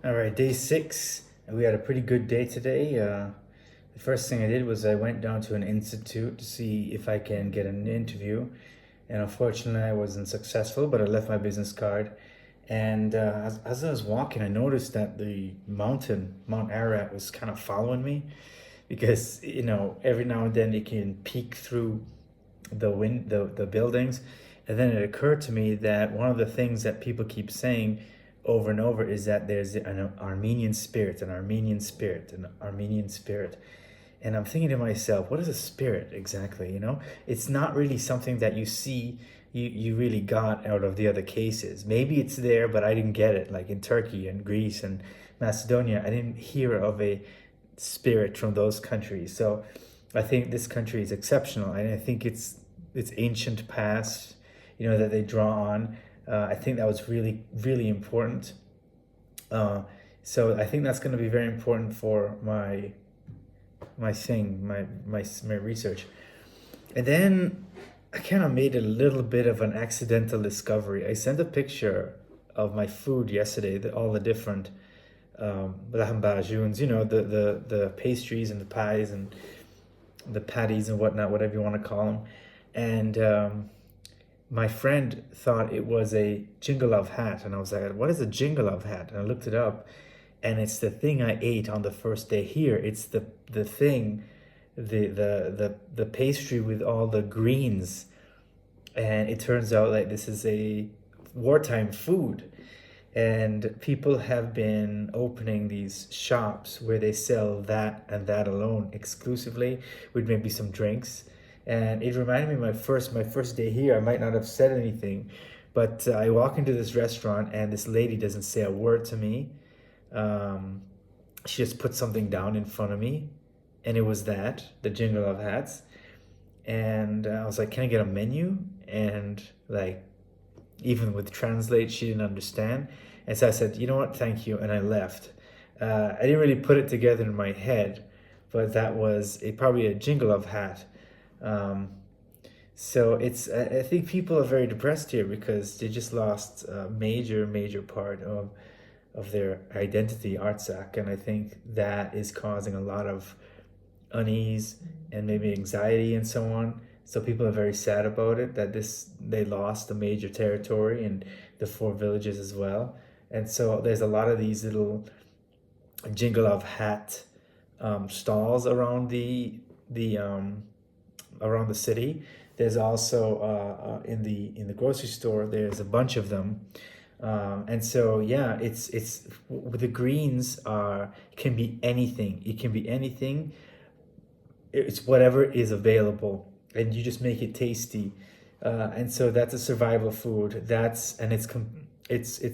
All right, day 6. We had a pretty good day today. The first thing I did was I went down to an institute to see if I can get an interview. And unfortunately, I wasn't successful, but I left my business card. And as I was walking, I noticed that the mountain, Mount Ararat, was kind of following me because, every now and then it can peek through the buildings. And then it occurred to me that one of the things that people keep saying over and over is that there's an Armenian spirit, an Armenian spirit, an Armenian spirit. And I'm thinking to myself, what is a spirit exactly? It's not really something that you see, you really got out of the other cases. Maybe it's there, but I didn't get it. Like in Turkey and Greece and Macedonia, I didn't hear of a spirit from those countries. So I think this country is exceptional, and I think it's ancient past, that they draw on. I think that was really, really important. So I think that's going to be very important for my research. And then I kind of made a little bit of an accidental discovery. I sent a picture of my food yesterday, all the different lahmacun, the pastries and the pies and the patties and whatnot, whatever you want to call them. And my friend thought it was a Jingalov hat, and I was like, what is a Jingalov hat? And I looked it up, and it's the thing I ate on the first day here. It's the thing, the pastry with all the greens. And it turns out like this is a wartime food. And people have been opening these shops where they sell that and that alone exclusively, with maybe some drinks. And it reminded me of my first day here. I might not have said anything, but I walk into this restaurant and this lady doesn't say a word to me. She just put something down in front of me, and it was the jingle of hats. And I was like, "Can I get a menu?" And like, even with translate, she didn't understand. And so I said, "You know what? Thank you," and I left. I didn't really put it together in my head, but that was probably a jingle of hat. Um, so I think people are very depressed here because they just lost a major, major part of their identity, Artsakh, and I think that is causing a lot of unease and maybe anxiety and so on. So people are very sad about it, that they lost a major territory and the 4 villages as well. And so there's a lot of these little jingle of hat stalls around the around the city. There's also in the grocery store. There's a bunch of them, and so yeah, it's the greens are can be anything. It can be anything. It's whatever is available, and you just make it tasty. And so that's a survival food. It's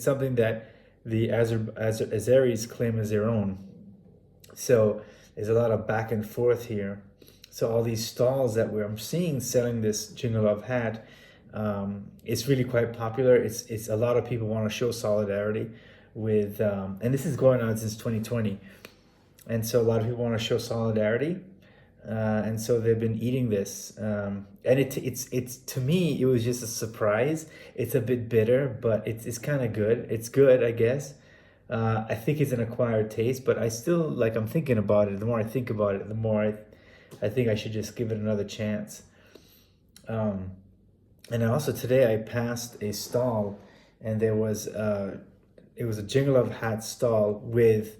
something that the Azeris claim as their own. So there's a lot of back and forth here. So all these stalls that I'm seeing selling this Jingalov hat, it's really quite popular. It's a lot of people want to show solidarity with, and this is going on since 2020, and so a lot of people want to show solidarity, and so they've been eating this, and it's to me it was just a surprise. It's a bit bitter, but it's kind of good. It's good, I guess. I think it's an acquired taste, but I still like. I'm thinking about it. The more I think about it, the more I think I should just give it another chance. And also today I passed a stall, and it was a Jingle hat stall with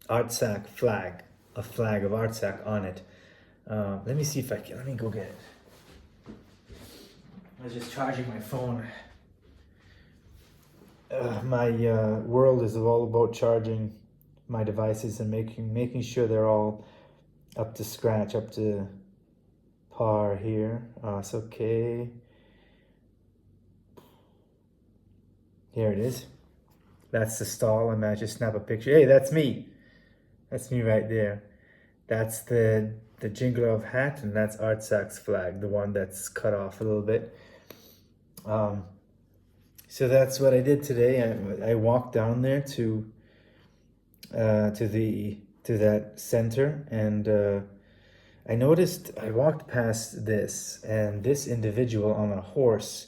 Artsakh flag, a flag of Artsakh on it. Let me see if I can. Let me go get it. I was just charging my phone. My world is all about charging my devices and making sure they're all up to scratch, up to par here. It's okay. Here it is. That's the stall. I managed to snap a picture. Hey, that's me. That's me right there. That's the Jingle hat, and that's Artsakh's flag, the one that's cut off a little bit. So that's what I did today. I walked down there to that center, and I walked past this, and this individual on a horse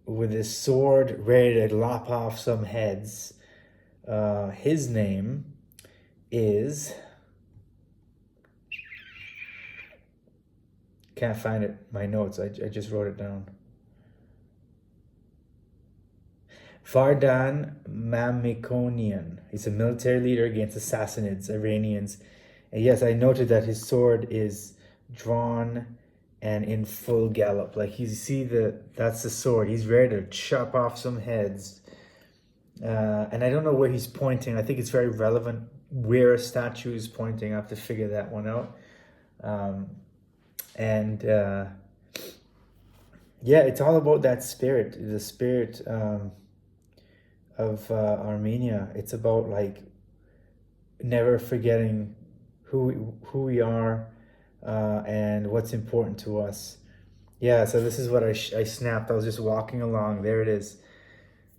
with his sword ready to lop off some heads His name is, can't find it, my notes, I just wrote it down. Vardan Mamikonian. He's a military leader against Sassanids, Iranians. And yes, I noted that his sword is drawn and in full gallop. Like you see that's the sword. He's ready to chop off some heads. And I don't know where he's pointing. I think it's very relevant where a statue is pointing. I have to figure that one out. Yeah, it's all about that spirit, the spirit of Armenia. It's about like never forgetting who we are and what's important to us. Yeah, so this is what I snapped. I was just walking along. There it is,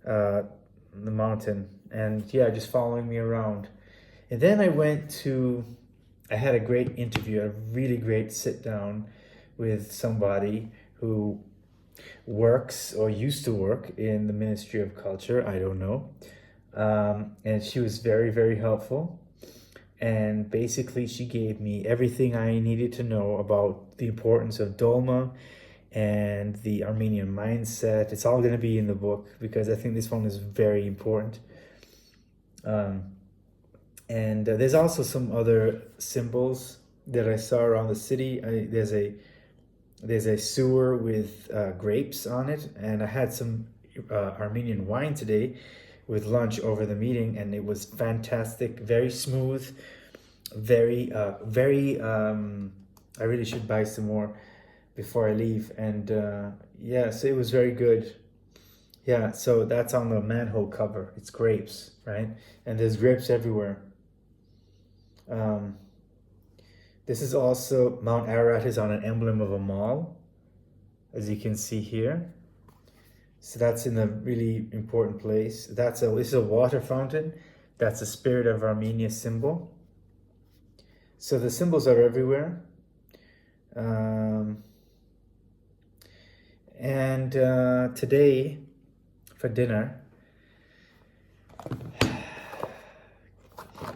the mountain, and yeah, just following me around. And then I had a great interview, a really great sit down with somebody who works or used to work in the Ministry of Culture. I don't know. And she was very, very helpful. And basically she gave me everything I needed to know about the importance of Dolma and the Armenian mindset. It's all going to be in the book because I think this one is very important. And there's also some other symbols that I saw around the city. There's a sewer with grapes on it, and I had some Armenian wine today with lunch over the meeting, and it was fantastic, very smooth, very. I really should buy some more before I leave, and yeah, so it was very good. Yeah, so that's on the manhole cover. It's grapes, right? And there's grapes everywhere. This is also, Mount Ararat is on an emblem of a mall, as you can see here. So that's in a really important place. This is a water fountain. That's the Spirit of Armenia symbol. So the symbols are everywhere. And today, for dinner,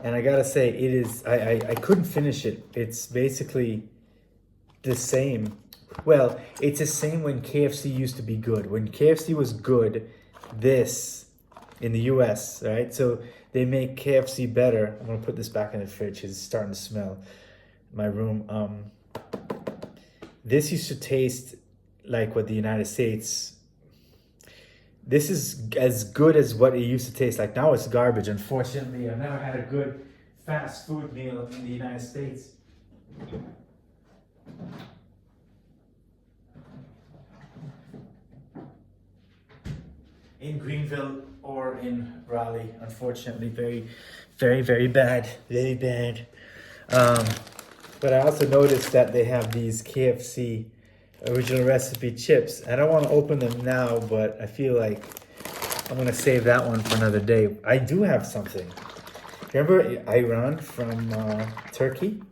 and I gotta say, it is, I couldn't finish it. It's basically the same. Well, it's the same when KFC used to be good. When KFC was good, this, in the US, right? So they make KFC better. I'm gonna put this back in the fridge. It's starting to smell my room. This used to taste like what the United States, this is as good as what it used to taste like. Now it's garbage, unfortunately. I've never had a good fast food meal in the United States. In Greenville or in Raleigh, unfortunately, very, very, very bad, very bad. But I also noticed that they have these KFC original recipe chips. I don't want to open them now, but I feel like I'm gonna save that one for another day. I do have something. Remember Iran from Turkey?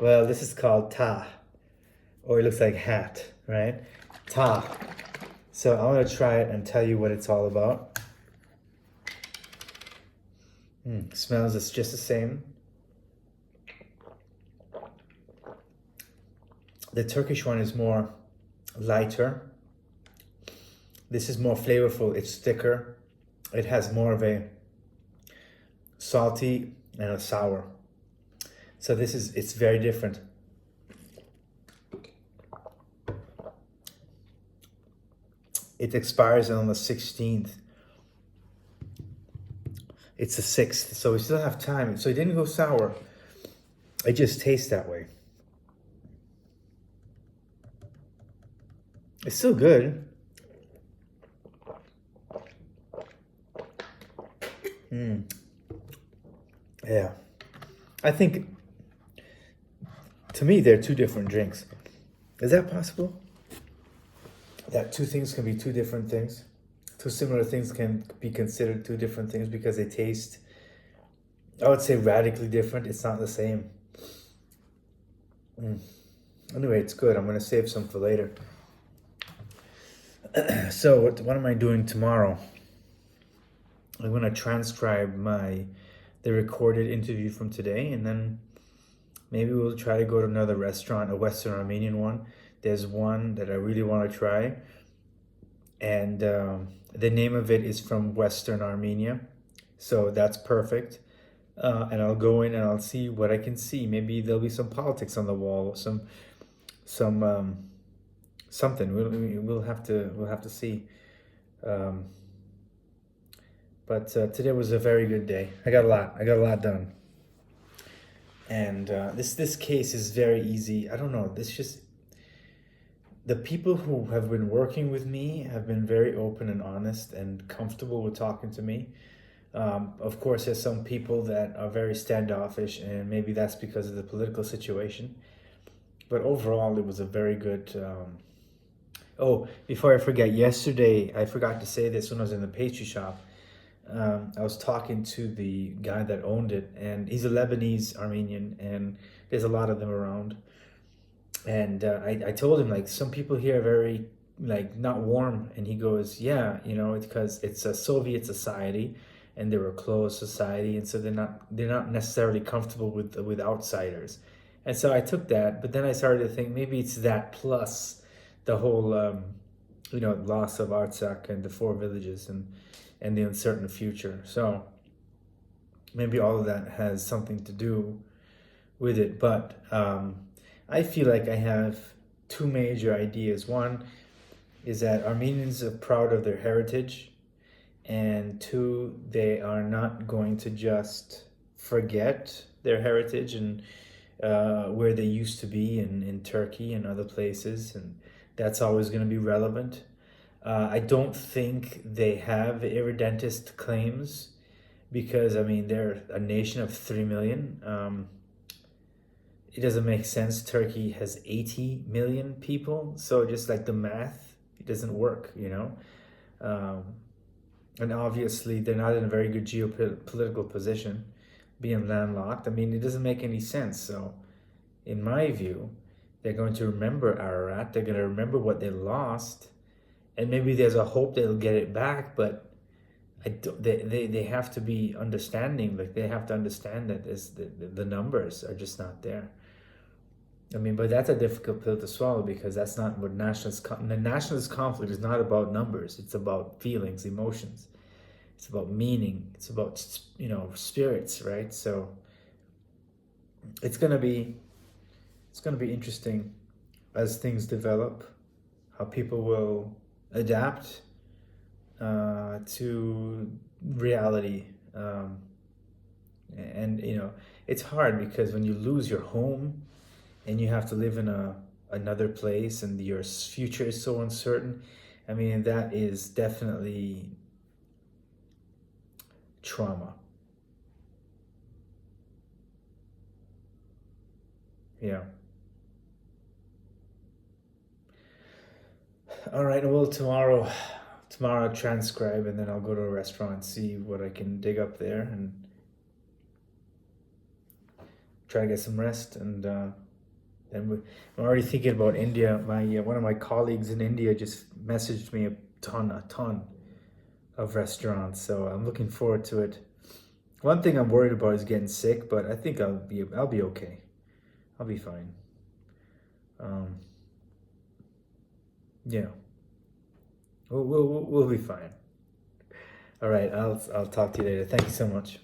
Well, this is called ta, or it looks like hat, right? Ta. So I'm gonna try it and tell you what it's all about. Smells it's just the same. The Turkish one is more lighter. This is more flavorful, it's thicker. It has more of a salty and a sour. So it's very different. It expires on the 16th. It's the 6th, so we still have time. So it didn't go sour. It just tastes that way. It's still good. Yeah. I think, to me, they're two different drinks. Is that possible? That two things can be two different things? Two similar things can be considered two different things because they taste, I would say, radically different. It's not the same. Anyway, it's good. I'm going to save some for later. So what am I doing tomorrow? I'm going to transcribe the recorded interview from today, and then maybe we'll try to go to another restaurant, a Western Armenian one. There's one that I really want to try, and the name of it is from Western Armenia, so that's perfect. And I'll go in and I'll see what I can see. Maybe there'll be some politics on the wall, some something. We'll have to see. But today was a very good day. I got a lot done. And this case is very easy. I don't know. The people who have been working with me have been very open and honest and comfortable with talking to me. Of course, there's some people that are very standoffish, and maybe that's because of the political situation. But overall, it was a very good. Oh, before I forget, yesterday I forgot to say this when I was in the pastry shop. I was talking to the guy that owned it, and he's a Lebanese Armenian, and there's a lot of them around. And I told him, like, some people here are very, like, not warm, and he goes, yeah, it's because it's a Soviet society, and they're a closed society, and so they're not necessarily comfortable with outsiders. And so I took that, but then I started to think maybe it's that plus the whole loss of Artsakh and the four villages and the uncertain future. So maybe all of that has something to do with it. But I feel like I have two major ideas. One is that Armenians are proud of their heritage, and two, they are not going to just forget their heritage and where they used to be in Turkey and other places, and that's always going to be relevant. I don't think they have irredentist claims because, I mean, they're a nation of 3 million. It doesn't make sense. Turkey has 80 million people, so just like the math, it doesn't work, and obviously they're not in a very good geopolitical position, being landlocked. I mean, it doesn't make any sense. So in my view, they're going to remember Ararat, they're going to remember what they lost, and maybe there's a hope they'll get it back, but they have to be understanding. Like, they have to understand that the numbers are just not there. I mean, but that's a difficult pill to swallow, because that's not what the nationalist conflict is not about numbers. It's about feelings, emotions. It's about meaning. It's about, spirits, right? So it's gonna be interesting as things develop, how people will adapt to reality. And it's hard because when you lose your home and you have to live in another place, and your future is so uncertain, I mean, that is definitely trauma. Yeah. All right. Well, tomorrow I'll transcribe, and then I'll go to a restaurant and see what I can dig up there and try to get some rest. And I'm already thinking about India. One of my colleagues in India just messaged me a ton of restaurants, so I'm looking forward to it. One thing I'm worried about is getting sick, but I think I'll be okay. I'll be fine. Yeah, we'll be fine. All right, I'll talk to you later. Thank you so much.